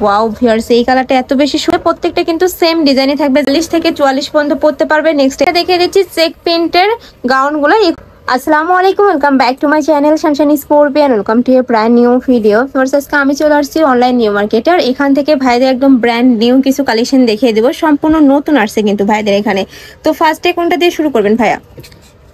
Wow viewers, এই কালারটা এত বেশি সুন্দর। প্রত্যেকটা কিন্তু সেম ডিজাইনে থাকবে, 40 থেকে 44 পর্যন্ত পড়তে পারবে। নেক্সট দেখিয়ে দিচ্ছি চেক প্রিন্টের গাউনগুলো। আসসালামু আলাইকুম, welcome back to my channel Sunshine scorpion. Welcome to A brand new video. First আজকে আমি চলে আসছি অনলাইন নিউ মার্কেটে, আর এখান থেকে ভাইদের একদম ব্র্যান্ড নিউ কিছু কালেকশন দেখিয়ে দেবো। সম্পূর্ণ নতুন আসছে কিন্তু ভাইদের এখানে। তো ফার্স্টে কোনটা দিয়ে শুরু করবেন ভাইয়া?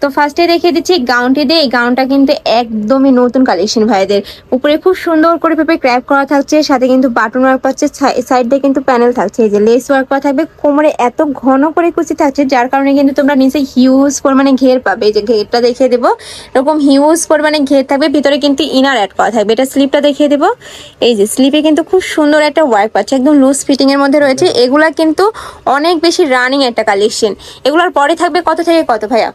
তো ফার্স্টে দেখিয়ে দিচ্ছি গাউনটি দিয়ে। এই গাউনটা কিন্তু একদমই নতুন কালেকশন ভাইদের। উপরে খুব সুন্দর করে পেপে ক্র্যাপ করা থাকছে, সাথে কিন্তু বাটন ওয়ার্ক পাচ্ছে, সাইড দিয়ে কিন্তু প্যানেল থাকছে, এই যে লেস ওয়ার্ক করা থাকবে। কোমরে এত ঘন করে কুচি থাকছে, যার কারণে কিন্তু তোমরা নিচে হিউজ পরিমাণে ঘের পাবে। এই যে ঘেরটা দেখিয়ে দেবো, এরকম হিউজ পরিমাণে ঘের থাকবে। ভিতরে কিন্তু ইনার অ্যাড করা থাকবে। এটা স্লিপটা দেখিয়ে দেবো। এই যে স্লিপে কিন্তু খুব সুন্দর একটা ওয়ার্ক পাচ্ছে, একদম লুজ ফিটিং এর মধ্যে রয়েছে। এগুলা কিন্তু অনেক বেশি রানিং একটা কালেকশন। এগুলোর পরে থাকবে কত থেকে কত ভাইয়া?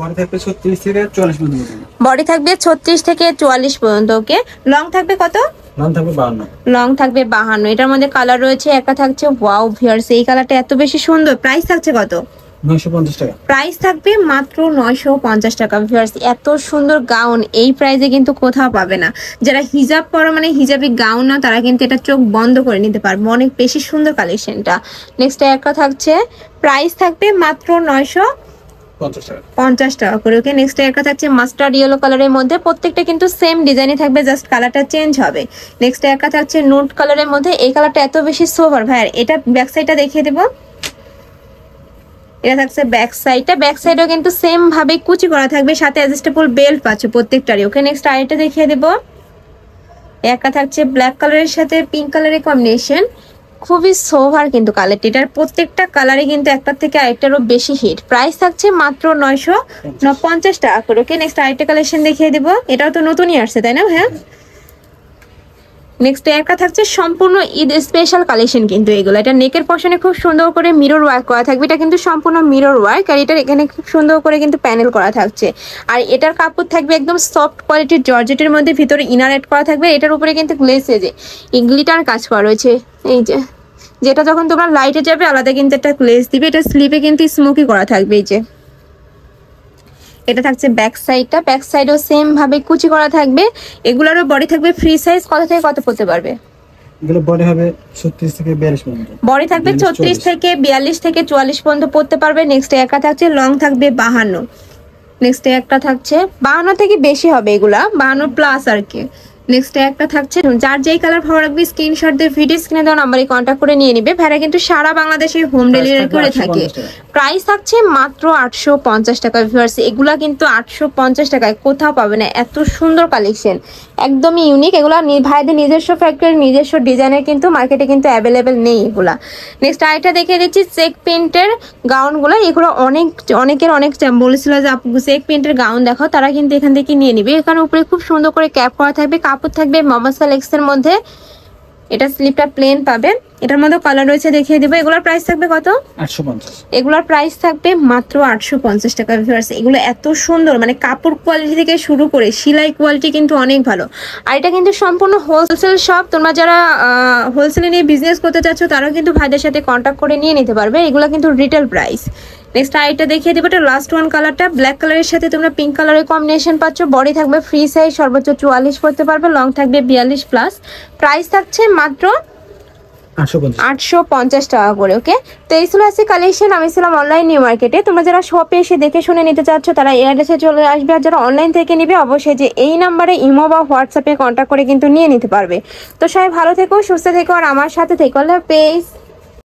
বডি থাকবে 36 থেকে 44 পর্যন্ত। বডি থাকবে 36 থেকে 44 পর্যন্ত। ওকে, লং থাকবে কত? লং থাকবে 52। লং থাকবে 52। এটার মধ্যে কালার রয়েছে, একটা থাকছে ওয়াও ভিউয়ার্স, এই কালারটা এত বেশি সুন্দর। প্রাইস থাকছে কত? 950 টাকা। প্রাইস থাকবে মাত্র 950 টাকা ভিউয়ার্স। এত সুন্দর গাউন এই প্রাইসে কিন্তু কোথাও পাবে না। যারা হিজাব পরো, মানে হিজাবি গাউন না, তারা কিন্তু এটা চোখ বন্ধ করে নিতে পারবে। অনেক বেশি সুন্দর কালেকশনটা। নেক্সট একটা থাকছে, প্রাইস থাকবে মাত্র 950 টাকা করে। ওকে, নেক্সট একটা থাকছে মাস্টার্ড ইয়েলো কালারের মধ্যে। প্রত্যেকটা কিন্তু সেম ডিজাইনে থাকবে, জাস্ট কালারটা চেঞ্জ হবে। নেক্সট একটা থাকছে নুট কালারের মধ্যে। এই কালারটা এত বেশি সোভার ভাইয়ার। এটা ব্যাক সাইডটা দেখিয়ে দেবো। এটা থাকছে ব্যাক সাইডটা। ব্যাক সাইডেও কিন্তু সেম ভাবে কুচি করা থাকবে, সাথে অ্যাডজাস্টেবল বেল্ট পাচ্ছে প্রত্যেকটারই। ওকে, নেক্সট আরেকটা দেখিয়ে দেবো। একটা থাকছে ব্ল্যাক কালারের সাথে পিঙ্ক কালারের কম্বিনেশন, খুবই সোভার কিন্তু কালারটি। এটার প্রত্যেকটা কালারে কিন্তু একটার থেকে আরেকটারও বেশি হিট। প্রাইস থাকছে মাত্র 950 টাকা করে। ওকে, নেক্সট আরেকটা কালেকশন দেখিয়ে দেবো। এটাও তো নতুনই আসছে, তাই না? হ্যাঁ, নেক্সট একটা থাকছে সম্পূর্ণ ঈদ স্পেশাল কালেকশন কিন্তু এগুলো। এটা নেকের পশনে খুব সুন্দর করে মিরর ওয়ার্ক করা থাকবে। এটা কিন্তু সম্পূর্ণ মিরর ওয়ার্ক, আর এটার এখানে খুব সুন্দর করে কিন্তু প্যানেল করা থাকছে। আর এটার কাপড় থাকবে একদম সফট কোয়ালিটির জর্জেটের মধ্যে, ভিতরে ইনার অ্যাড করা থাকবে। এটার উপরে কিন্তু গ্লেসে যে গ্লিটার কাজ করা রয়েছে, এই যে যেটা যখন তোমরা লাইটে যাবে আলাদা কিন্তু একটা গ্লেস দিবে। এটা স্লিপে কিন্তু স্মোকি করা থাকবে। এই যে এটা থাকছে ব্যাক সাইডটা। ব্যাক সাইডও সেম ভাবে কুচি করা থাকবে। এগুলোরও বডি থাকবে ফ্রি সাইজ। কত থেকে কত পড়তে পারবে? এগুলো বডি হবে 36 থেকে 42 পর্যন্ত। বডি থাকবে 36 থেকে 42 থেকে 44 পর্যন্ত পড়তে পারবে। নেক্সট একটা থাকছে লং থাকবে 52। নেক্সট একটা থাকছে 52 থেকে বেশি হবে, এগুলা 52 প্লাস আর কি। নেক্সট একটা থাকছে, যার যেই কালার ভালো লাগবে স্ক্রিনশট দিয়ে ভিডিও স্ক্রিনে দেওয়া নাম্বারে কন্ট্যাক্ট করে নিয়ে নিবে। ভাইরা কিন্তু সারা বাংলাদেশে হোম ডেলিভারি করে থাকে। প্রাইস থাকছে মাত্র 850 টাকা ভিউয়ার্স। এগুলা কিন্তু 850 টাকায় কোথাও পাবে না। এত সুন্দর কালেকশন, একদমই ইউনিক। এগুলা ভাইদের নিজস্ব ফ্যাক্টরি, নিজস্ব ডিজাইনের কিন্তু মার্কেটে কিন্তু অ্যাভেলেবেল নেই এগুলা। নেক্সট আরেকটা দেখিয়ে দিচ্ছি চেক প্রিন্টের গাউনগুলো। এগুলো অনেকের অনেক বলেছিল যে আপু চেক প্রিন্টের গাউন দেখাও, তারা কিন্তু এখান থেকে নিয়ে নিবে। এখানে উপরে খুব সুন্দর করে ক্যাপ করা থাকবে, কাপড় থাকবে মামাসা লেক্সের মধ্যে। এটা স্লিপটা প্লেন পাবে। এটার মধ্যে কালার রয়েছে, দেখিয়ে দেবো। এগুলোর প্রাইস থাকবে কত? 850। এগুলোর প্রাইস থাকবে মাত্র 850 টাকা ভিউয়ার্স। এগুলো এত সুন্দর, মানে কাপড় কোয়ালিটি থেকে শুরু করে সেলাই কোয়ালিটি কিন্তু অনেক ভালো। আর এটা কিন্তু সম্পূর্ণ হোলসেল শপ। তোমরা যারা হোলসেলে নিয়ে বিজনেস করতে চাচ্ছ, তারাও কিন্তু ভাইদের সাথে কন্ট্যাক্ট করে নিয়ে নিতে পারবে। এগুলো কিন্তু রিটেল প্রাইস। নেক্সট আরেকটা দেখিয়ে দেবো। এটা লাস্ট ওয়ান কালারটা ব্ল্যাক কালারের সাথে তোমরা পিঙ্ক কালারের কম্বিনেশন পাচ্ছ। বডি থাকবে ফ্রি সাইজ, সর্বোচ্চ 44 পড়তে পারবে। লং থাকবে 42 প্লাস। প্রাইস থাকছে মাত্র 850 টাকা করে। ওকে, তো এই ছিল আজকে কালেকশন। আমি ছিলাম অনলাইন নিউ মার্কেটে। তোমরা যারা শপে এসে দেখে শুনে নিতে চাচ্ছ, তারা এই অ্যাড্রেসে চলে আসবে। আর যারা অনলাইন থেকে নিবে, অবশ্যই যে এই নাম্বারে ইমো বা হোয়াটসঅ্যাপে কন্ট্যাক্ট করে কিন্তু নিয়ে নিতে পারবে। তো সবাই ভালো থেকো, সুস্থ থেকো, আর আমার সাথে থেকো। আল্লাহ হাফেজ।